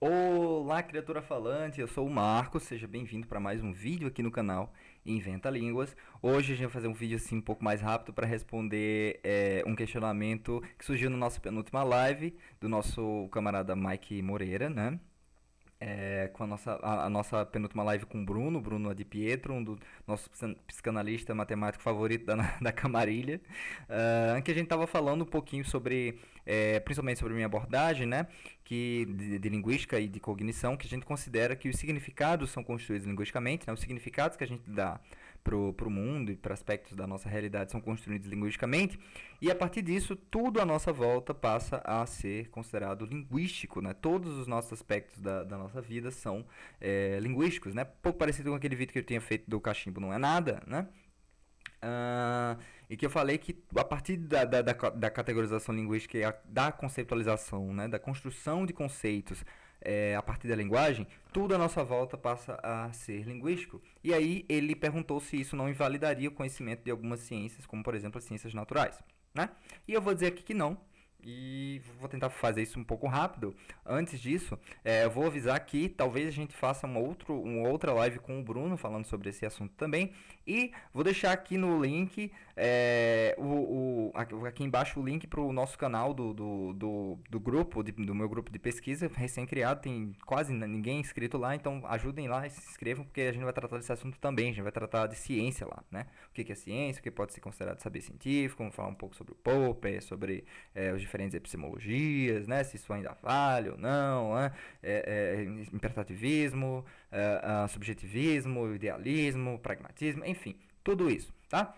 Olá, criatura falante, eu sou o Marcos, seja bem-vindo para mais um vídeo aqui no canal Inventa Línguas. Hoje a gente vai fazer um vídeo assim um pouco mais rápido para responder um questionamento que surgiu na nossa penúltima live do nosso camarada Mike Moreira, né? Com a nossa penúltima live com o Bruno Adi Pietro, um dos nossos psicanalista matemático favorito da Camarilha, que a gente estava falando um pouquinho sobre, principalmente sobre a minha abordagem, né, de linguística e de cognição, que a gente considera que os significados são construídos linguisticamente, né, os significados que a gente dá para o mundo e para aspectos da nossa realidade são construídos linguisticamente, e a partir disso, tudo à nossa volta passa a ser considerado linguístico, né? Todos os nossos aspectos da nossa vida são linguísticos, né? Pouco parecido com aquele vídeo que eu tinha feito do cachimbo não é nada, né? E que eu falei que a partir da categorização linguística e da conceitualização, né, da construção de conceitos a partir da linguagem, tudo à nossa volta passa a ser linguístico. E aí ele perguntou se isso não invalidaria o conhecimento de algumas ciências, como por exemplo as ciências naturais. Né? E eu vou dizer aqui que não, e vou tentar fazer isso um pouco rápido. Antes disso, eu vou avisar que talvez a gente faça uma outra live com o Bruno falando sobre esse assunto também. E vou deixar aqui no link, aqui embaixo, o link para o nosso canal do grupo, do meu grupo de pesquisa recém-criado. Tem quase ninguém inscrito lá, então ajudem lá e se inscrevam, porque a gente vai tratar desse assunto também. A gente vai tratar de ciência lá, né? O que é ciência, o que pode ser considerado saber científico, vamos falar um pouco sobre o Popper, sobre os diferentes epistemologias, né, se isso ainda vale ou não, né, imperativismo, subjetivismo, idealismo, pragmatismo, enfim, tudo isso, tá?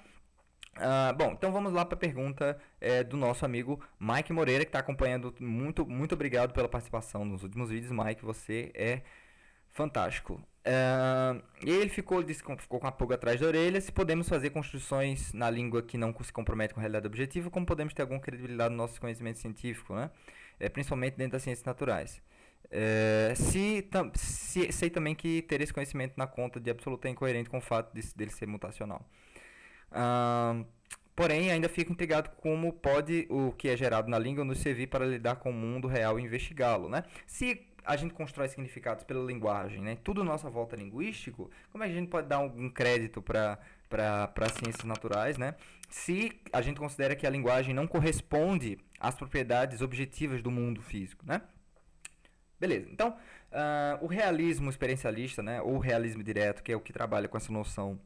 Bom, então vamos lá para a pergunta do nosso amigo Mike Moreira, que está acompanhando. Muito obrigado pela participação nos últimos vídeos, Mike, você é fantástico. E ele disse que ficou com a pulga atrás da orelha se podemos fazer construções na língua que não se compromete com a realidade objetiva, como podemos ter alguma credibilidade no nosso conhecimento científico, né? Principalmente dentro das ciências naturais. Sei também que ter esse conhecimento na conta de absoluto é incoerente com o fato dele ser mutacional. Porém, ainda fico intrigado como pode o que é gerado na língua nos servir para lidar com o mundo real e investigá-lo, né? Se a gente constrói significados pela linguagem, né? Tudo à nossa volta é linguístico, como é que a gente pode dar algum crédito para ciências naturais, né? Se a gente considera que a linguagem não corresponde às propriedades objetivas do mundo físico, né? Beleza, então, o realismo experiencialista, né, ou o realismo direto, que é o que trabalha com essa noção,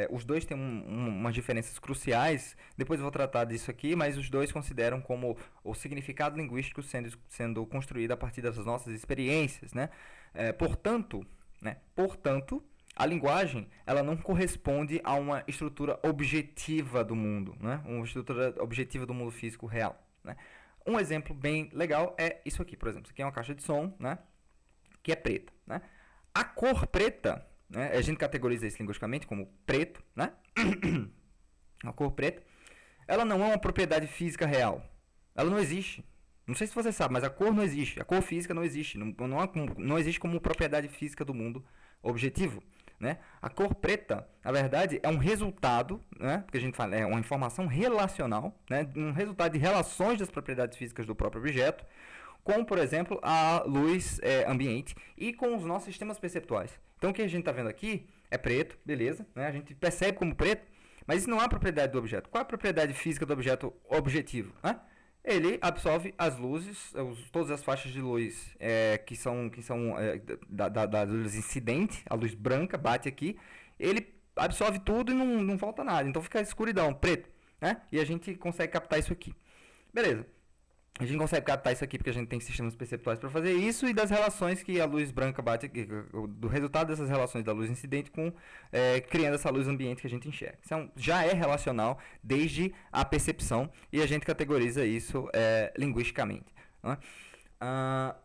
os dois têm umas diferenças cruciais. Depois eu vou tratar disso aqui, mas os dois consideram como o significado linguístico sendo construído a partir das nossas experiências, né? Portanto, a linguagem ela não corresponde a uma estrutura objetiva do mundo, né? Uma estrutura objetiva do mundo físico real, né? Um exemplo bem legal é isso aqui, por exemplo. Isso aqui é uma caixa de som, né? Que é preta, né? A cor preta, né? A gente categoriza isso linguisticamente como preto, né? A cor preta, ela não é uma propriedade física real. Ela não existe. Não sei se você sabe, mas a cor não existe. A cor física não existe. Não existe como propriedade física do mundo objetivo. Né? A cor preta, na verdade, é um resultado, né? Porque a gente fala, é uma informação relacional, né? Um resultado de relações das propriedades físicas do próprio objeto, com, por exemplo, a luz ambiente e com os nossos sistemas perceptuais. Então, o que a gente está vendo aqui é preto, beleza, né? A gente percebe como preto, mas isso não é a propriedade do objeto. Qual é a propriedade física do objeto objetivo? Né? Ele absorve as luzes, todas as faixas de luz que são da luz incidente, a luz branca bate aqui, ele absorve tudo e não falta nada. Então fica escuridão, preto, né? E a gente consegue captar isso aqui. Beleza. A gente consegue captar isso aqui porque a gente tem sistemas perceptuais para fazer isso e das relações que a luz branca bate aqui, do resultado dessas relações da luz incidente com criando essa luz ambiente que a gente enxerga. Então, já é relacional desde a percepção e a gente categoriza isso linguisticamente. Né?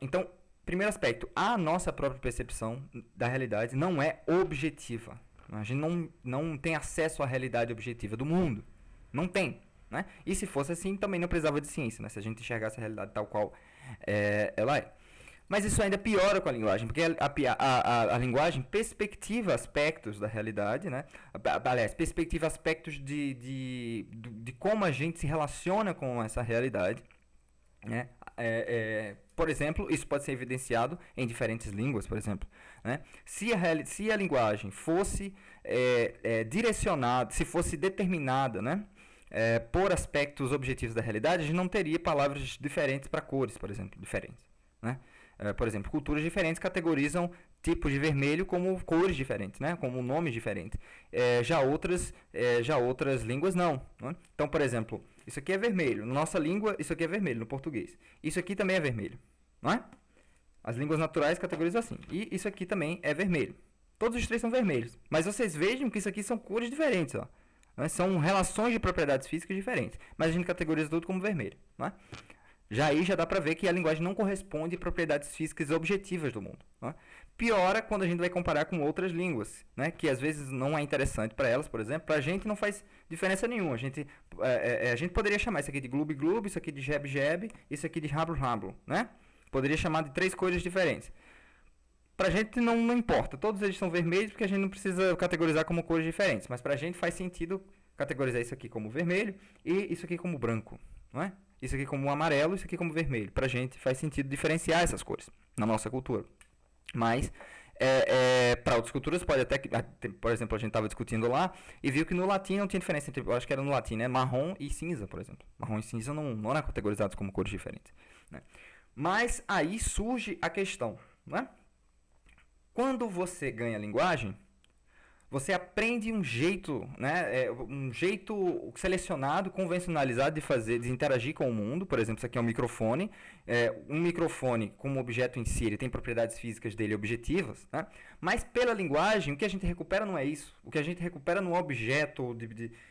Então, primeiro aspecto, a nossa própria percepção da realidade não é objetiva. A gente não tem acesso à realidade objetiva do mundo. Não tem. Né? E se fosse assim, também não precisava de ciência, né? Se a gente enxergasse a realidade tal qual ela é. Mas isso ainda piora com a linguagem, porque a linguagem perspectiva aspectos da realidade, né? Aliás, perspectiva aspectos de como a gente se relaciona com essa realidade, né? Por exemplo, isso pode ser evidenciado em diferentes línguas, por exemplo, né? Se a linguagem fosse direcionada, se fosse determinada, né, por aspectos objetivos da realidade, a gente não teria palavras diferentes para cores, por exemplo, diferentes, né? Por exemplo, culturas diferentes categorizam tipos de vermelho como cores diferentes, né? Como nomes diferentes. Já outras línguas não, né? Então, por exemplo, isso aqui é vermelho. Na nossa língua, isso aqui é vermelho, no português. Isso aqui também é vermelho, não é? As línguas naturais categorizam assim. E isso aqui também é vermelho. Todos os três são vermelhos. Mas vocês vejam que isso aqui são cores diferentes, ó. Né? São relações de propriedades físicas diferentes. Mas a gente categoriza tudo como vermelho, não é? Já aí já dá para ver que a linguagem não corresponde a propriedades físicas objetivas do mundo, né? Piora quando a gente vai comparar com outras línguas, né? Que às vezes não é interessante para elas, por exemplo. Para a gente não faz diferença nenhuma. A gente poderia chamar isso aqui de gloob-gloob, isso aqui de jeb-jeb, isso aqui de rablo-rablo, né? Poderia chamar de três coisas diferentes. Para a gente não importa. Todos eles são vermelhos porque a gente não precisa categorizar como cores diferentes. Mas para a gente faz sentido categorizar isso aqui como vermelho e isso aqui como branco, não é? Isso aqui como amarelo, isso aqui como vermelho. Pra gente faz sentido diferenciar essas cores na nossa cultura. Mas, para outras culturas pode até... Por exemplo, a gente estava discutindo lá e viu que no latim não tinha diferença entre... Eu acho que era no latim, né? Marrom e cinza, por exemplo. Marrom e cinza não eram categorizados como cores diferentes, né? Mas aí surge a questão, né? Quando você ganha linguagem, você aprende um jeito, né, um jeito selecionado, convencionalizado de interagir com o mundo. Por exemplo, isso aqui é um microfone. Um microfone, como objeto em si, ele tem propriedades físicas dele objetivas, né? Mas pela linguagem, o que a gente recupera não é isso. O que a gente recupera no objeto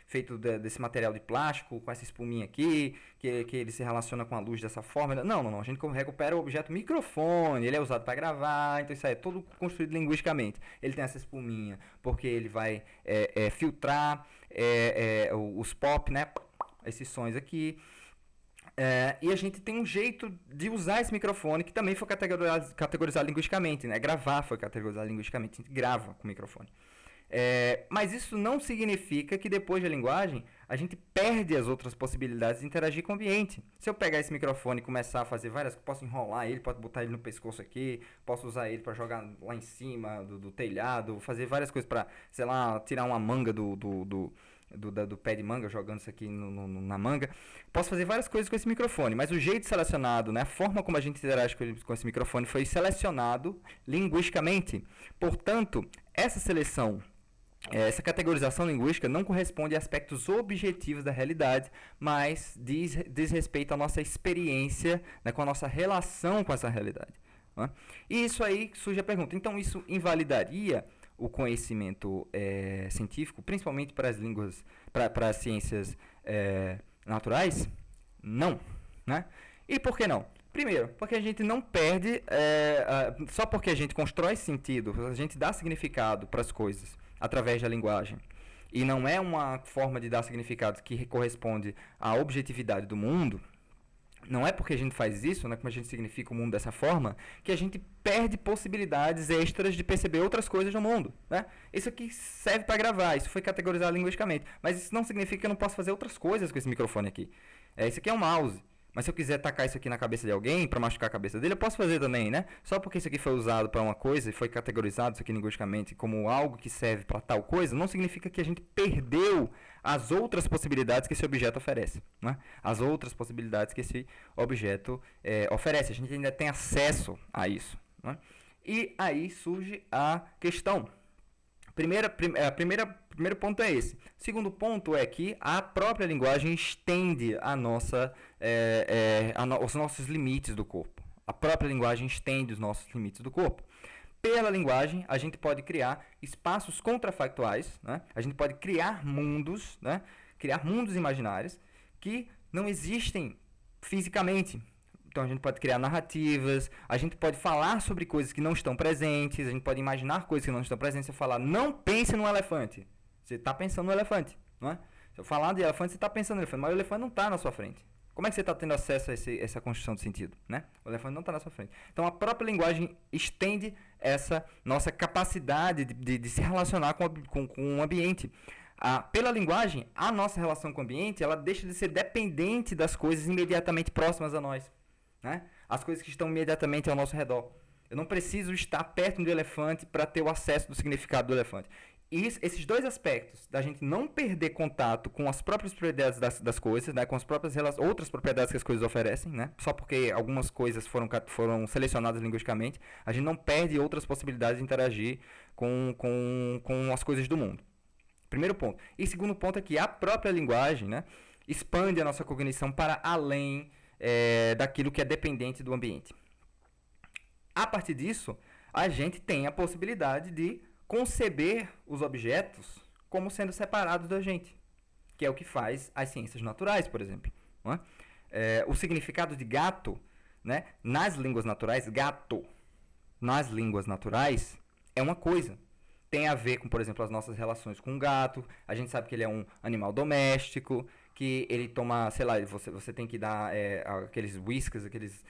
feito desse material de plástico, com essa espuminha aqui, que ele se relaciona com a luz dessa forma. Não. A gente recupera o objeto microfone. Ele é usado para gravar, então isso aí é todo construído linguisticamente. Ele tem essa espuminha, porque ele vai filtrar os pop, né? Esses sons aqui. E a gente tem um jeito de usar esse microfone que também foi categorizado linguisticamente, né? Gravar foi categorizado linguisticamente, a gente grava com o microfone. Mas isso não significa que depois da linguagem a gente perde as outras possibilidades de interagir com o ambiente. Se eu pegar esse microfone e começar a fazer posso enrolar ele, posso botar ele no pescoço aqui, posso usar ele para jogar lá em cima do telhado, fazer várias coisas para, sei lá, tirar uma manga do pé de manga, jogando isso aqui na manga. Posso fazer várias coisas com esse microfone, mas o jeito selecionado, né, a forma como a gente interage com esse microfone foi selecionado linguisticamente. Portanto, essa seleção, essa categorização linguística não corresponde a aspectos objetivos da realidade, mas diz respeito à nossa experiência, né, com a nossa relação com essa realidade, né? E isso aí surge a pergunta, então isso invalidaria o conhecimento científico, principalmente para as línguas, para as ciências naturais? Não, né? E por que não? Primeiro, porque a gente não perde, só porque a gente constrói sentido, a gente dá significado para as coisas através da linguagem, e não é uma forma de dar significado que corresponde à objetividade do mundo. Não é porque a gente faz isso, né, como a gente significa o mundo dessa forma, que a gente perde possibilidades extras de perceber outras coisas no mundo, né? Isso aqui serve para gravar, isso foi categorizado linguisticamente, mas isso não significa que eu não posso fazer outras coisas com esse microfone aqui. Isso aqui é um mouse, mas se eu quiser tacar isso aqui na cabeça de alguém, para machucar a cabeça dele, eu posso fazer também, né? Só porque isso aqui foi usado para uma coisa e foi categorizado isso aqui linguisticamente como algo que serve para tal coisa, não significa que a gente perdeu as outras possibilidades que esse objeto oferece, né? As outras possibilidades que esse objeto oferece. A gente ainda tem acesso a isso, né? E aí surge a questão. Primeiro ponto é esse. Segundo ponto é que a própria linguagem estende os nossos limites do corpo. A própria linguagem estende os nossos limites do corpo. Pela linguagem, a gente pode criar espaços contrafactuais, né? A gente pode criar mundos, né? Criar mundos imaginários que não existem fisicamente. Então a gente pode criar narrativas, a gente pode falar sobre coisas que não estão presentes, a gente pode imaginar coisas que não estão presentes. Se eu falar, não pense no elefante, você está pensando no elefante, não é? Se eu falar de elefante, você está pensando no elefante, mas o elefante não está na sua frente. Como é que você está tendo acesso a essa construção de sentido, né? O elefante não está na sua frente. Então a própria linguagem estende essa nossa capacidade de se relacionar com o ambiente. Pela linguagem, a nossa relação com o ambiente, ela deixa de ser dependente das coisas imediatamente próximas a nós, né? as coisas que estão imediatamente ao nosso redor. Eu não preciso estar perto do elefante para ter o acesso do significado do elefante. E esses dois aspectos, da gente não perder contato com as próprias propriedades das coisas, né, com as próprias outras propriedades que as coisas oferecem, né, só porque algumas coisas foram selecionadas linguisticamente, a gente não perde outras possibilidades de interagir com as coisas do mundo. Primeiro ponto. E segundo ponto é que a própria linguagem, né, expande a nossa cognição para além daquilo que é dependente do ambiente. A partir disso, a gente tem a possibilidade de conceber os objetos como sendo separados da gente, que é o que faz as ciências naturais, por exemplo. Não é? O significado de gato, né, nas línguas naturais, gato, nas línguas naturais, é uma coisa. Tem a ver com, por exemplo, as nossas relações com o gato. A gente sabe que ele é um animal doméstico, que ele toma, sei lá, você tem que dar aqueles whiskas, aqueles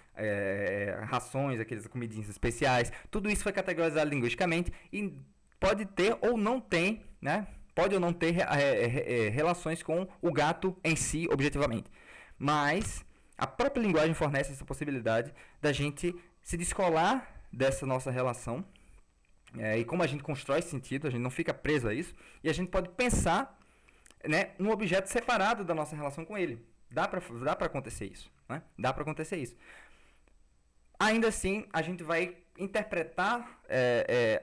rações, aqueles comidinhas especiais. Tudo isso foi categorizado linguisticamente e pode ter ou não ter, né? Pode ou não ter relações com o gato em si, objetivamente. Mas a própria linguagem fornece essa possibilidade da gente se descolar dessa nossa relação. E como a gente constrói sentido, a gente não fica preso a isso. E a gente pode pensar, né, um objeto separado da nossa relação com ele. Dá para acontecer isso. Né? Dá para acontecer isso. Ainda assim, a gente vai interpretar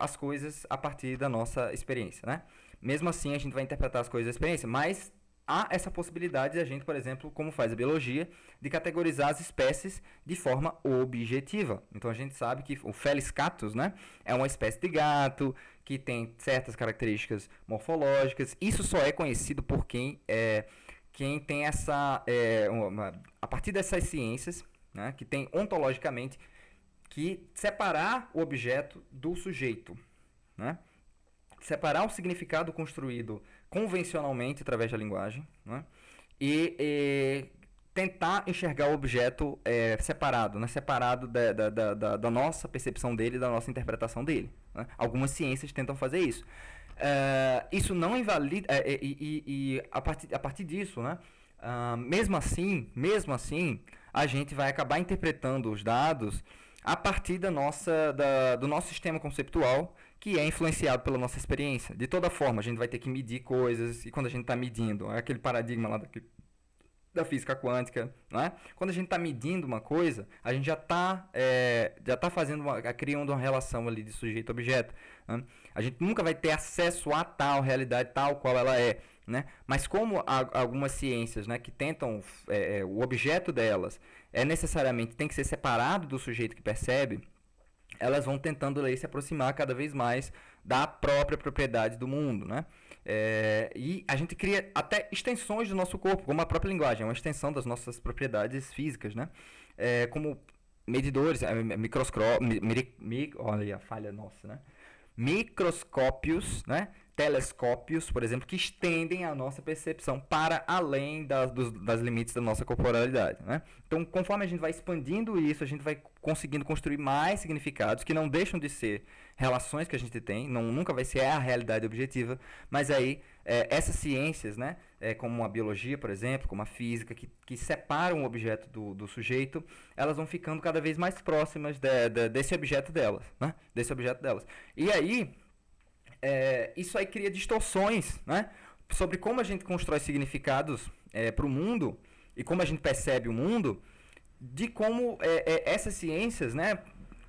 as coisas a partir da nossa experiência, né? Mesmo assim, a gente vai interpretar as coisas da experiência, mas há essa possibilidade de a gente, por exemplo, como faz a biologia, de categorizar as espécies de forma objetiva. Então, a gente sabe que o Felis catus, né, é uma espécie de gato que tem certas características morfológicas. Isso só é conhecido por quem tem essa... a partir dessas ciências, né, que tem ontologicamente que separar o objeto do sujeito, né? Separar o significado construído convencionalmente através da linguagem, né? E tentar enxergar o objeto separado, né? Separado da nossa percepção dele, da nossa interpretação dele, né? Algumas ciências tentam fazer isso. Isso não invalida... e a partir disso, né? Mesmo assim, a gente vai acabar interpretando os dados a partir do nosso sistema conceitual, que é influenciado pela nossa experiência. De toda forma, a gente vai ter que medir coisas, e quando a gente está medindo, é aquele paradigma lá da física quântica, né? Quando a gente está medindo uma coisa, a gente já está criando uma relação ali de sujeito-objeto, né? A gente nunca vai ter acesso a tal realidade, tal qual ela é, né? Mas como algumas ciências, né, que tentam, o objeto delas necessariamente tem que ser separado do sujeito que percebe, elas vão tentando aí, se aproximar cada vez mais da própria propriedade do mundo, né? E a gente cria até extensões do nosso corpo, como a própria linguagem, é uma extensão das nossas propriedades físicas, né? Como medidores, olha a falha nossa, né? Microscópios, né? Telescópios, por exemplo, que estendem a nossa percepção para além das limites da nossa corporalidade, né? Então, conforme a gente vai expandindo isso, a gente vai conseguindo construir mais significados que não deixam de ser relações que a gente tem, nunca vai ser a realidade objetiva, mas aí essas ciências, né, como a biologia, por exemplo, como a física, que separam o objeto do sujeito, elas vão ficando cada vez mais próximas desse objeto delas, né? Desse objeto delas. E aí... isso aí cria distorções, né, sobre como a gente constrói significados para o mundo e como a gente percebe o mundo, de como essas ciências, né,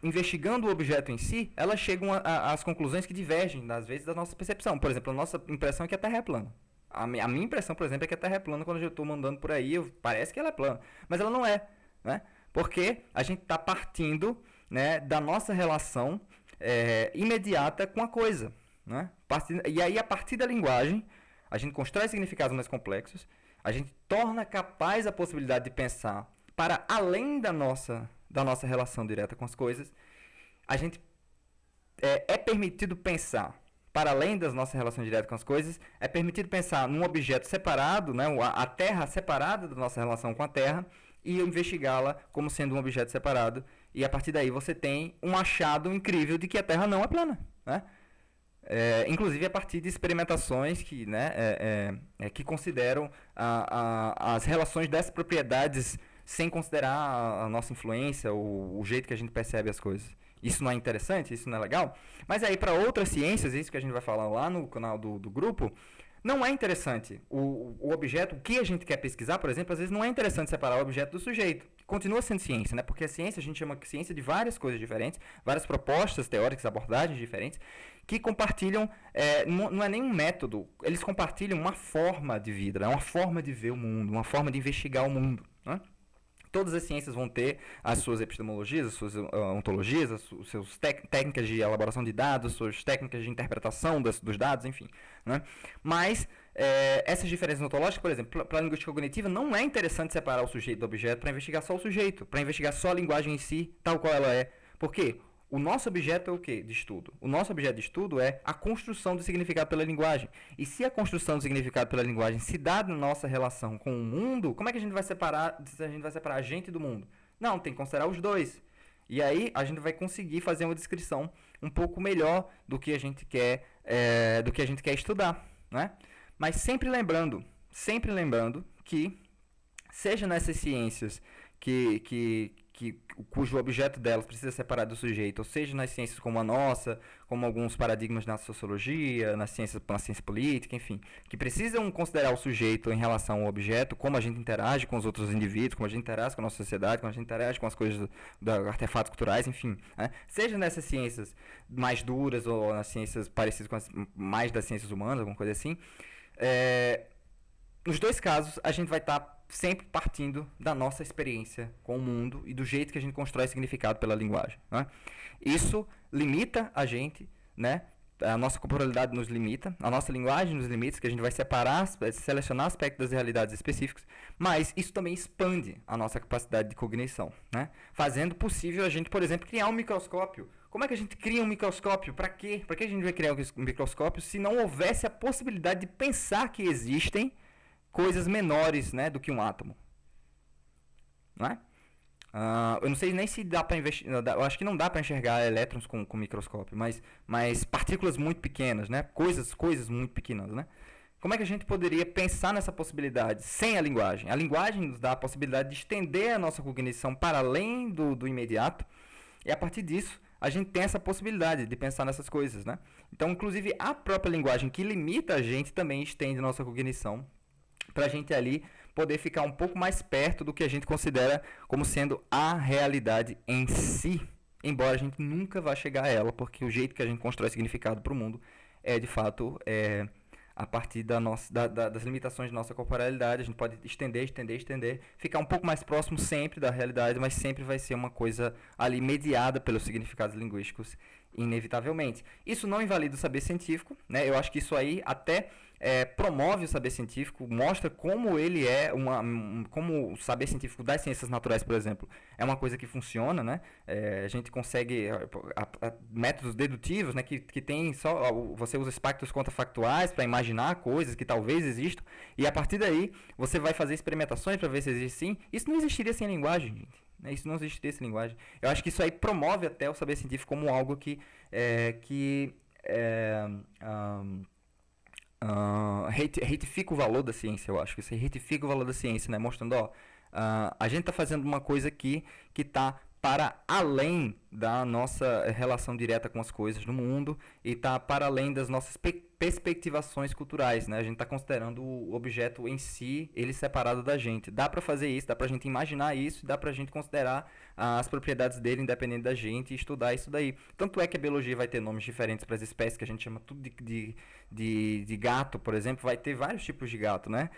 investigando o objeto em si, elas chegam às conclusões que divergem, às vezes, da nossa percepção. Por exemplo, a nossa impressão é que a Terra é plana. A minha impressão, por exemplo, é que a Terra é plana. Quando eu estou andando por aí, parece que ela é plana, mas ela não é, né? Porque a gente está partindo, né, da nossa relação imediata com a coisa. Né? E aí, a partir da linguagem, a gente constrói significados mais complexos, a gente torna capaz a possibilidade de pensar para além da nossa relação direta com as coisas. A gente é permitido pensar para além das nossas relações diretas com as coisas, é permitido pensar num objeto separado, né? A Terra separada da nossa relação com a Terra, e investigá-la como sendo um objeto separado. E a partir daí você tem um achado incrível de que a Terra não é plana, né? Inclusive a partir de experimentações que, né, que consideram as relações das propriedades sem considerar a nossa influência, o jeito que a gente percebe as coisas. Isso não é interessante? Isso não é legal? Mas aí, para outras ciências, isso que a gente vai falar lá no canal do grupo, não é interessante. O objeto, o que a gente quer pesquisar, por exemplo, às vezes não é interessante separar o objeto do sujeito. Continua sendo ciência, né? Porque a ciência, a gente chama de ciência de várias coisas diferentes, várias propostas teóricas, abordagens diferentes, que compartilham, não é nem um método, eles compartilham uma forma de vida, né? Uma forma de ver o mundo, uma forma de investigar o mundo, né? Todas as ciências vão ter as suas epistemologias, as suas ontologias, as suas técnicas de elaboração de dados, suas técnicas de interpretação dos dados, enfim, né? Mas essas diferenças ontológicas, por exemplo, para a linguística cognitiva, não é interessante separar o sujeito do objeto para investigar só o sujeito, para investigar só a linguagem em si, tal qual ela é. Por quê? O nosso objeto é o quê de estudo? O nosso objeto de estudo é a construção do significado pela linguagem. E se a construção do significado pela linguagem se dá na nossa relação com o mundo, como é que a gente vai separar a gente do mundo? Não, tem que considerar os dois. E aí a gente vai conseguir fazer uma descrição um pouco melhor do que a gente quer, estudar, né? Mas sempre lembrando que, seja nessas ciências cujo objeto delas precisa ser separado do sujeito, ou seja, nas ciências como a nossa, como alguns paradigmas na sociologia, na ciência política, enfim, que precisam considerar o sujeito em relação ao objeto, como a gente interage com os outros indivíduos, como a gente interage com a nossa sociedade, como a gente interage com as coisas artefatos culturais, enfim, né? Seja nessas ciências mais duras ou nas ciências parecidas com mais das ciências humanas, alguma coisa assim, nos dois casos a gente vai estar sempre partindo da nossa experiência com o mundo e do jeito que a gente constrói significado pela linguagem, né? Isso limita a gente, né? A nossa corporalidade nos limita, a nossa linguagem nos limita, que a gente vai selecionar aspectos das realidades específicos, mas isso também expande a nossa capacidade de cognição, né? Fazendo possível a gente, por exemplo, criar um microscópio. Como é que a gente cria um microscópio? Para quê? Para que a gente vai criar um microscópio se não houvesse a possibilidade de pensar que existem coisas menores, né, do que um átomo, não é? Eu não sei nem se dá para eu acho que não dá para enxergar elétrons com microscópio, mas partículas muito pequenas, né, coisas muito pequenas, né? Como é que a gente poderia pensar nessa possibilidade sem a linguagem? A linguagem nos dá a possibilidade de estender a nossa cognição para além do imediato, e a partir disso a gente tem essa possibilidade de pensar nessas coisas, né? Então, inclusive, a própria linguagem que limita a gente também estende a nossa cognição para a gente ali poder ficar um pouco mais perto do que a gente considera como sendo a realidade em si, embora a gente nunca vá chegar a ela, porque o jeito que a gente constrói significado para o mundo é, de fato, a partir das limitações de nossa corporalidade. A gente pode estender, ficar um pouco mais próximo sempre da realidade, mas sempre vai ser uma coisa ali mediada pelos significados linguísticos, inevitavelmente. Isso não invalida o saber científico, né? Eu acho que isso aí até promove o saber científico, mostra como ele é como o saber científico das ciências naturais, por exemplo, é uma coisa que funciona, né? A gente consegue métodos dedutivos, né, que tem só você usa espectros contrafactuais para imaginar coisas que talvez existam, e a partir daí você vai fazer experimentações para ver se existe sim. Isso não existiria sem linguagem, gente. Isso não existiria sem linguagem. Eu acho que isso aí promove até o saber científico como algo que retifica o valor da ciência. Eu acho que isso aí retifica o valor da ciência, né? Mostrando, a gente está fazendo uma coisa aqui que está para além da nossa relação direta com as coisas no mundo e está para além das nossas perspectivações culturais, né? A gente está considerando o objeto em si, ele separado da gente. Dá para fazer isso, dá para a gente imaginar isso, dá para a gente considerar as propriedades dele independente da gente e estudar isso daí. Tanto é que a biologia vai ter nomes diferentes para as espécies, que a gente chama tudo de gato, por exemplo. Vai ter vários tipos de gato, né?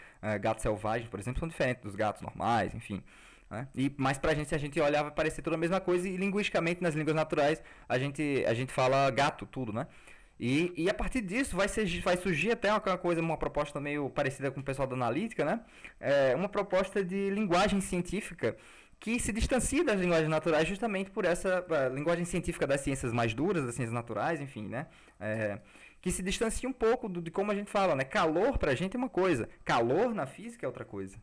Gato selvagem, por exemplo, são diferentes dos gatos normais, enfim. Né? Mas pra gente, se a gente olhar, vai parecer tudo a mesma coisa, e linguisticamente, nas línguas naturais, a gente fala gato, tudo, né? E a partir disso vai surgir até uma proposta meio parecida com o pessoal da analítica, né? Uma proposta de linguagem científica que se distancia das linguagens naturais justamente por essa linguagem científica das ciências mais duras, das ciências naturais, enfim, né? Que se distancia um pouco de como a gente fala, né? Calor pra gente é uma coisa, calor na física é outra coisa,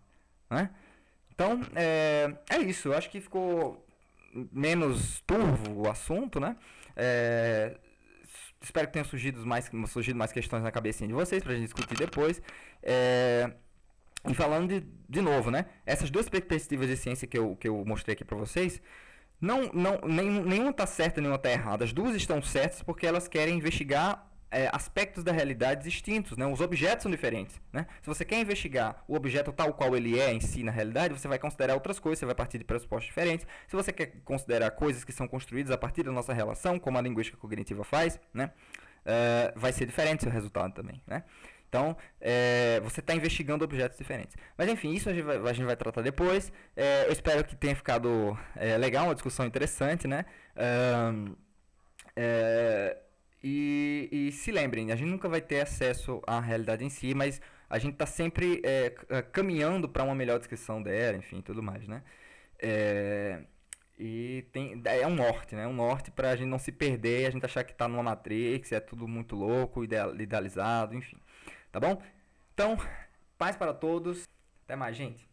né? Então, é isso. Eu acho que ficou menos turvo o assunto, né? Espero que tenham surgido mais questões na cabecinha de vocês pra gente discutir depois. E falando de novo, né? Essas duas perspectivas de ciência que eu mostrei aqui para vocês, nenhuma está certa, nenhuma está errada. As duas estão certas porque elas querem investigar aspectos da realidade distintos, né? Os objetos são diferentes, né? Se você quer investigar o objeto tal qual ele é em si na realidade, você vai considerar outras coisas, você vai partir de pressupostos diferentes. Se você quer considerar coisas que são construídas a partir da nossa relação, como a linguística cognitiva faz, né? Vai ser diferente o seu resultado também, né? Então, você está investigando objetos diferentes. Mas, enfim, isso a gente vai tratar depois. Eu espero que tenha ficado legal, uma discussão interessante, né? E se lembrem, a gente nunca vai ter acesso à realidade em si, mas a gente está sempre caminhando para uma melhor descrição dela, enfim, tudo mais, né? É um norte, né? Um norte para a gente não se perder, a gente achar que está numa Matrix, é tudo muito louco, idealizado, enfim. Tá bom? Então, paz para todos. Até mais, gente.